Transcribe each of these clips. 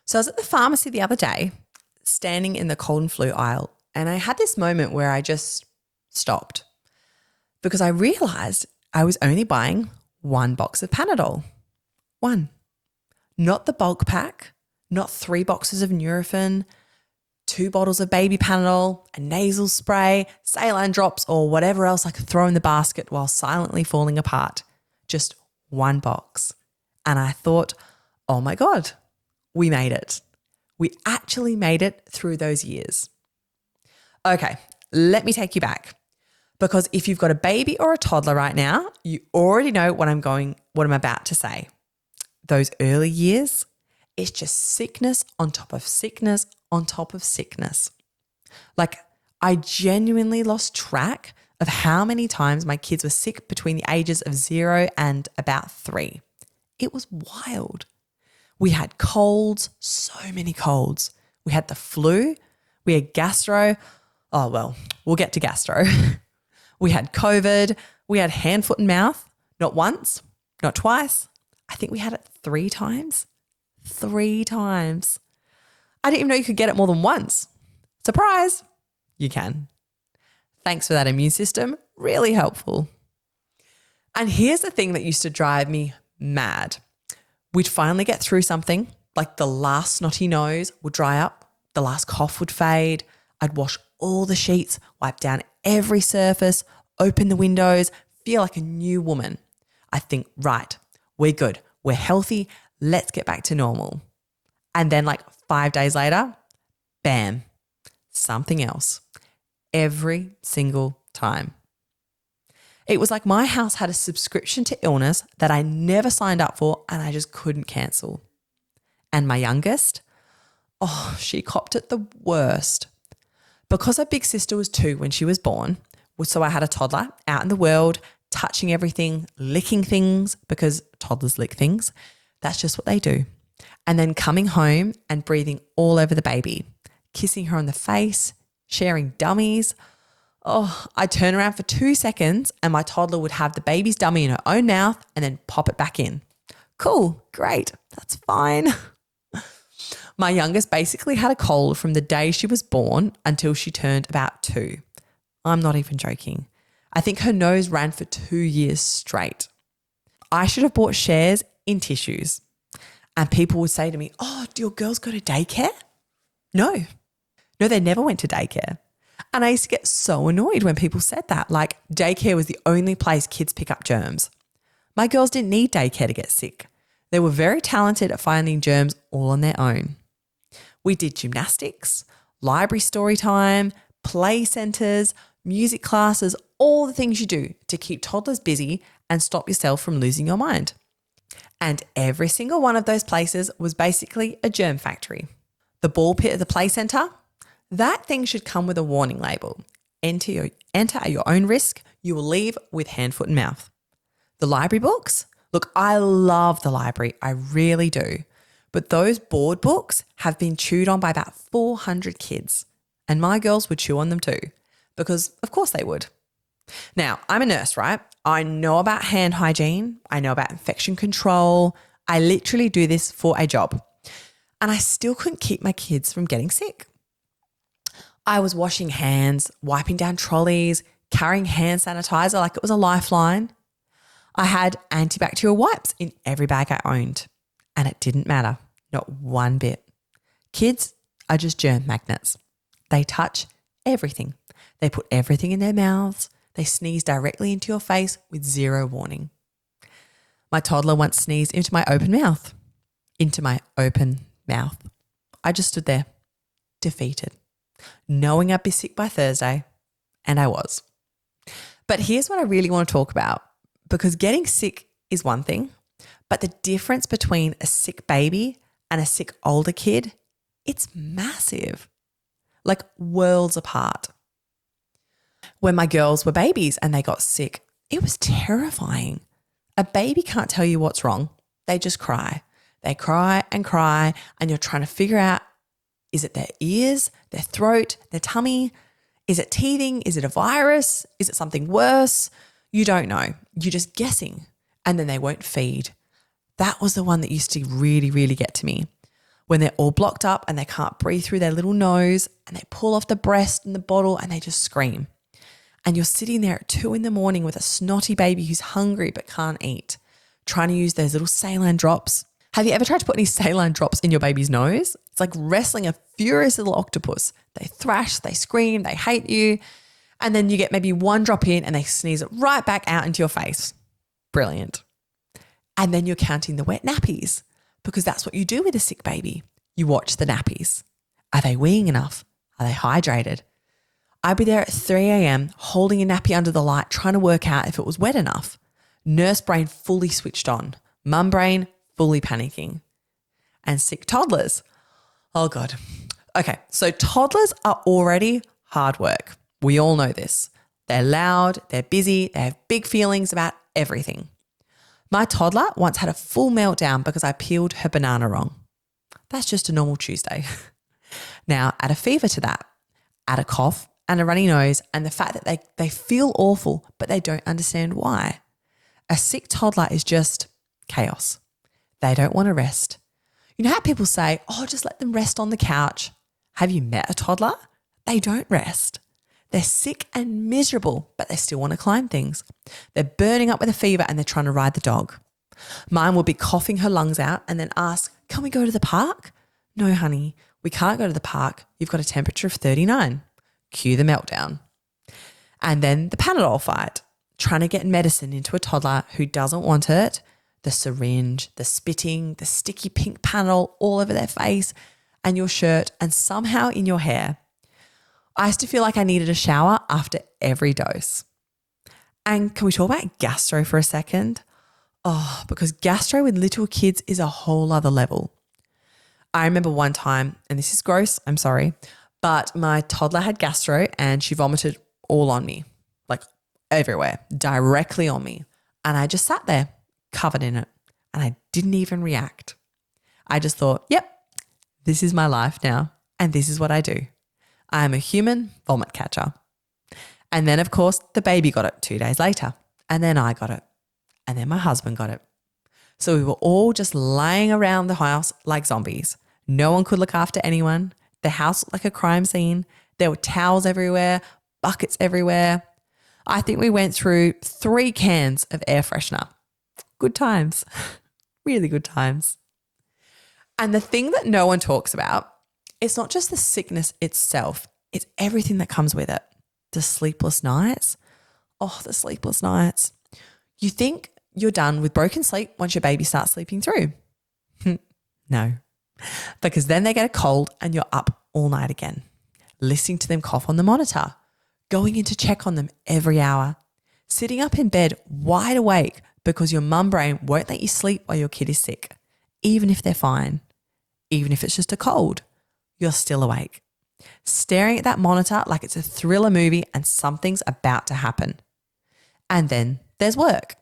So I was at the pharmacy the other day, standing in the cold and flu aisle, and I had this moment where I just stopped because I realized I was only buying one box of Panadol. One. Not the bulk pack, not 3 boxes of Nurofen, 2 bottles of baby Panadol, a nasal spray, saline drops, or whatever else I could throw in the basket while silently falling apart. Just one box. And I thought, oh my God, we made it. We actually made it through those years. Okay, let me take you back. Because if you've got a baby or a toddler right now, you already know what I'm about to say. Those early years, it's just sickness on top of sickness on top of sickness. Like, I genuinely lost track of how many times my kids were sick between the ages of 0 and about 3. It was wild. We had colds, so many colds. We had the flu. We had gastro. Oh, well, we'll get to gastro. We had COVID. We had hand, foot, and mouth. Not once, not twice. I think we had it 3 times. 3 times. I didn't even know you could get it more than once. Surprise, you can. Thanks for that immune system. Really helpful. And here's the thing that used to drive me mad. We'd finally get through something, like the last snotty nose would dry up, the last cough would fade. I'd wash all the sheets, wipe down every surface, open the windows, feel like a new woman. I think, right, we're good. We're healthy. Let's get back to normal. And then like 5 days later, bam, something else. Every single time. It was like my house had a subscription to illness that I never signed up for and I just couldn't cancel. And my youngest, she copped it the worst. Because her big sister was 2 when she was born, so I had a toddler out in the world, touching everything, licking things, because toddlers lick things. That's just what they do. And then coming home and breathing all over the baby, kissing her on the face, sharing dummies. I'd turn around for 2 seconds and my toddler would have the baby's dummy in her own mouth and then pop it back in. Cool, great, that's fine. My youngest basically had a cold from the day she was born until she turned about 2. I'm not even joking. I think her nose ran for 2 years straight. I should have bought shares in tissues. And people would say to me, do your girls go to daycare? No, they never went to daycare. And I used to get so annoyed when people said that, like daycare was the only place kids pick up germs. My girls didn't need daycare to get sick. They were very talented at finding germs all on their own. We did gymnastics, library story time, play centres, music classes, all the things you do to keep toddlers busy and stop yourself from losing your mind. And every single one of those places was basically a germ factory. The ball pit at the play centre, that thing should come with a warning label. Enter at your own risk. You will leave with hand, foot, and mouth. The library books, look, I love the library. I really do. But those board books have been chewed on by about 400 kids. And my girls would chew on them too, because of course they would. Now, I'm a nurse, right? I know about hand hygiene. I know about infection control. I literally do this for a job. And I still couldn't keep my kids from getting sick. I was washing hands, wiping down trolleys, carrying hand sanitizer like it was a lifeline. I had antibacterial wipes in every bag I owned. And it didn't matter, not one bit. Kids are just germ magnets. They touch everything. They put everything in their mouths. They sneeze directly into your face with 0 warning. My toddler once sneezed into my open mouth. Into my open mouth. I just stood there, defeated, knowing I'd be sick by Thursday, and I was. But here's what I really want to talk about, because getting sick is one thing, but the difference between a sick baby and a sick older kid, it's massive, like worlds apart. When my girls were babies and they got sick, it was terrifying. A baby can't tell you what's wrong. They just cry. They cry, and you're trying to figure out, is it their ears, their throat, their tummy? Is it teething? Is it a virus? Is it something worse? You don't know. You're just guessing. And then they won't feed. That was the one that used to really, really get to me. when they're all blocked up and they can't breathe through their little nose and they pull off the breast and the bottle and they just scream. And you're sitting there at 2 a.m. with a snotty baby who's hungry but can't eat, trying to use those little saline drops. Have you ever tried to put any saline drops in your baby's nose? It's like wrestling a furious little octopus. They thrash, they scream, they hate you. And then you get maybe one drop in and they sneeze it right back out into your face. Brilliant. And then you're counting the wet nappies because that's what you do with a sick baby. You watch the nappies. Are they weeing enough? Are they hydrated? I'd be there at 3 a.m. holding a nappy under the light trying to work out if it was wet enough. Nurse brain fully switched on. Mum brain fully panicking. And sick toddlers. Oh God. Okay, so toddlers are already hard work. We all know this. They're loud, they're busy, they have big feelings about everything. My toddler once had a full meltdown because I peeled her banana wrong. That's just a normal Tuesday. Now, add a fever to that, add a cough and a runny nose and the fact that they feel awful, but they don't understand why. A sick toddler is just chaos. They don't want to rest. You know how people say, oh, just let them rest on the couch. Have you met a toddler? They don't rest. They're sick and miserable, but they still want to climb things. They're burning up with a fever and they're trying to ride the dog. Mine will be coughing her lungs out and then ask, can we go to the park? No, honey, we can't go to the park. You've got a temperature of 39. Cue the meltdown. And then the Panadol fight, trying to get medicine into a toddler who doesn't want it, the syringe, the spitting, the sticky pink Panadol all over their face and your shirt and somehow in your hair. I used to feel like I needed a shower after every dose. And can we talk about Gastro for a second? Oh, because Gastro with little kids is a whole other level. I remember one time, and this is gross, I'm sorry, but my toddler had Gastro and she vomited all on me, like everywhere, directly on me. And I just sat there covered in it and I didn't even react. I just thought, yep, this is my life now and this is what I do. I am a human vomit catcher. And then, of course, the baby got it 2 days later. And then I got it. And then my husband got it. So we were all just lying around the house like zombies. No one could look after anyone. The house looked like a crime scene. There were towels everywhere, buckets everywhere. I think we went through 3 cans of air freshener. Good times. Really good times. And the thing that no one talks about, it's not just the sickness itself, it's everything that comes with it. The sleepless nights. Oh, the sleepless nights. You think you're done with broken sleep once your baby starts sleeping through. No, because then they get a cold and you're up all night again, listening to them cough on the monitor, going in to check on them every hour, sitting up in bed wide awake because your mum brain won't let you sleep while your kid is sick, even if they're fine, even if it's just a cold. You're still awake, staring at that monitor like it's a thriller movie and something's about to happen. And then there's work.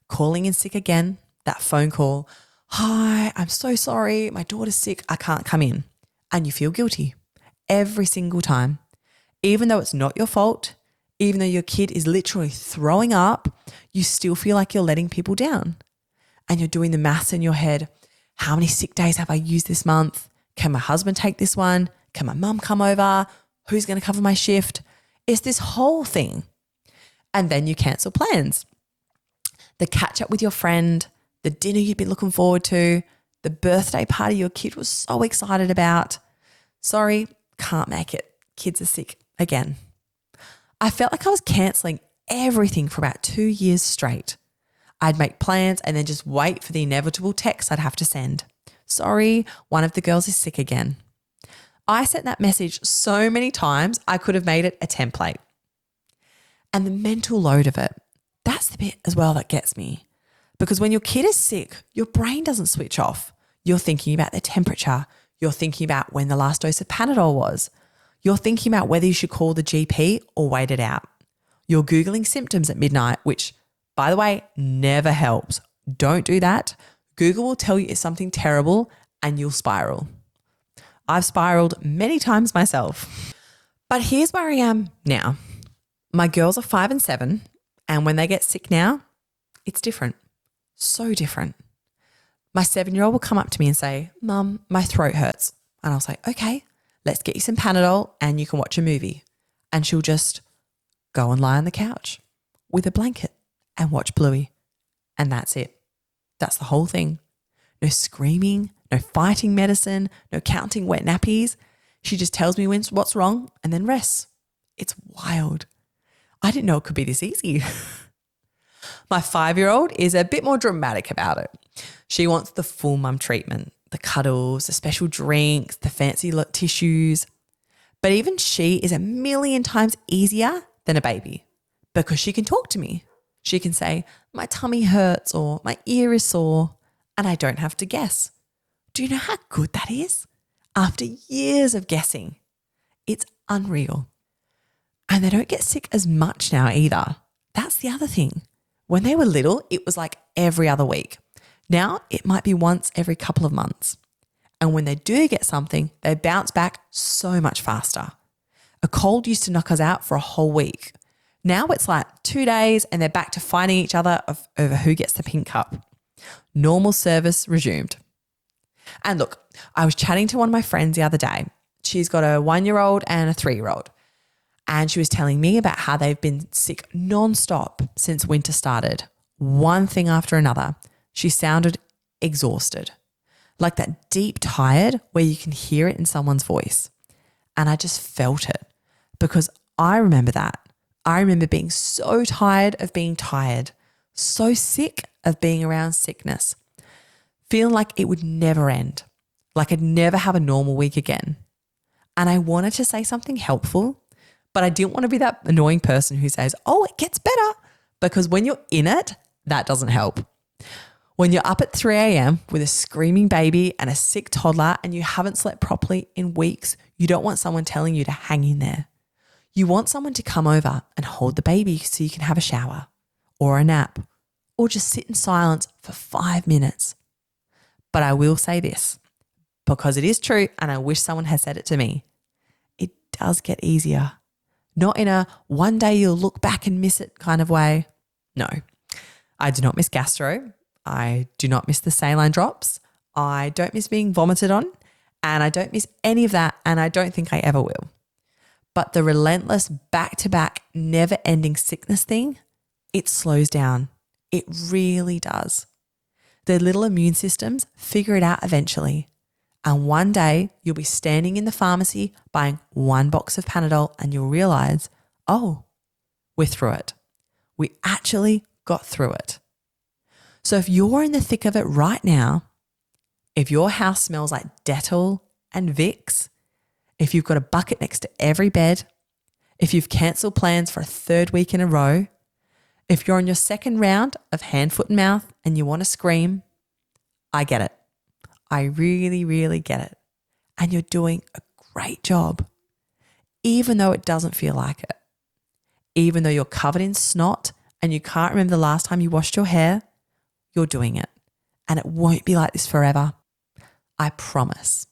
Calling in sick again, that phone call, hi, I'm so sorry, my daughter's sick, I can't come in. And you feel guilty every single time. Even though it's not your fault, even though your kid is literally throwing up, you still feel like you're letting people down. And you're doing the maths in your head. How many sick days have I used this month? Can my husband take this one? Can my mum come over? Who's going to cover my shift? It's this whole thing. And then you cancel plans. The catch up with your friend, the dinner you'd been looking forward to, the birthday party your kid was so excited about. Sorry, can't make it. Kids are sick again. I felt like I was cancelling everything for about 2 years straight. I'd make plans and then just wait for the inevitable text I'd have to send. Sorry, one of the girls is sick again. I sent that message so many times I could have made it a template. And the mental load of it, that's the bit as well that gets me. Because when your kid is sick, your brain doesn't switch off. You're thinking about their temperature. You're thinking about when the last dose of Panadol was. You're thinking about whether you should call the GP or wait it out. You're Googling symptoms at midnight, which, by the way, never helps. Don't do that. Google will tell you it's something terrible and you'll spiral. I've spiraled many times myself. But here's where I am now. My girls are 5 and 7, and when they get sick now, it's different. So different. My 7-year-old will come up to me and say, Mum, my throat hurts. And I was like, okay, let's get you some Panadol and you can watch a movie. And she'll just go and lie on the couch with a blanket and watch Bluey. And that's it. That's the whole thing. No screaming, no fighting medicine, no counting wet nappies. She just tells me what's wrong and then rests. It's wild. I didn't know it could be this easy. My 5-year-old is a bit more dramatic about it. She wants the full mum treatment, the cuddles, the special drinks, the fancy tissues. But even she is a million times easier than a baby because she can talk to me. She can say, my tummy hurts or my ear is sore, and I don't have to guess. Do you know how good that is? After years of guessing, it's unreal. And they don't get sick as much now either. That's the other thing. When they were little, it was like every other week. Now it might be once every couple of months. And when they do get something, they bounce back so much faster. A cold used to knock us out for a whole week. Now it's like 2 days and they're back to fighting each other over who gets the pink cup. Normal service resumed. And look, I was chatting to one of my friends the other day. She's got a 1-year-old and a 3-year-old. And she was telling me about how they've been sick nonstop since winter started. One thing after another. She sounded exhausted. Like that deep tired where you can hear it in someone's voice. And I just felt it because I remember that. I remember being so tired of being tired, so sick of being around sickness, feeling like it would never end, like I'd never have a normal week again. And I wanted to say something helpful, but I didn't want to be that annoying person who says, oh, it gets better, because when you're in it, that doesn't help. When you're up at 3 a.m. with a screaming baby and a sick toddler and you haven't slept properly in weeks, you don't want someone telling you to hang in there. You want someone to come over and hold the baby so you can have a shower or a nap or just sit in silence for 5 minutes. But I will say this, because it is true and I wish someone had said it to me. It does get easier. Not in a one day you'll look back and miss it kind of way. No, I do not miss Gastro. I do not miss the saline drops. I don't miss being vomited on, and I don't miss any of that, and I don't think I ever will. But the relentless back-to-back never-ending sickness thing, it slows down. It really does. Their little immune systems figure it out eventually. And one day you'll be standing in the pharmacy buying 1 box of Panadol and you'll realize, oh, we're through it. We actually got through it. So if you're in the thick of it right now, if your house smells like Dettol and Vicks, if you've got a bucket next to every bed, if you've cancelled plans for a 3rd week in a row, if you're on your 2nd round of hand, foot and mouth and you want to scream, I get it. I really, really get it. And you're doing a great job, even though it doesn't feel like it. Even though you're covered in snot and you can't remember the last time you washed your hair, you're doing it. And it won't be like this forever. I promise.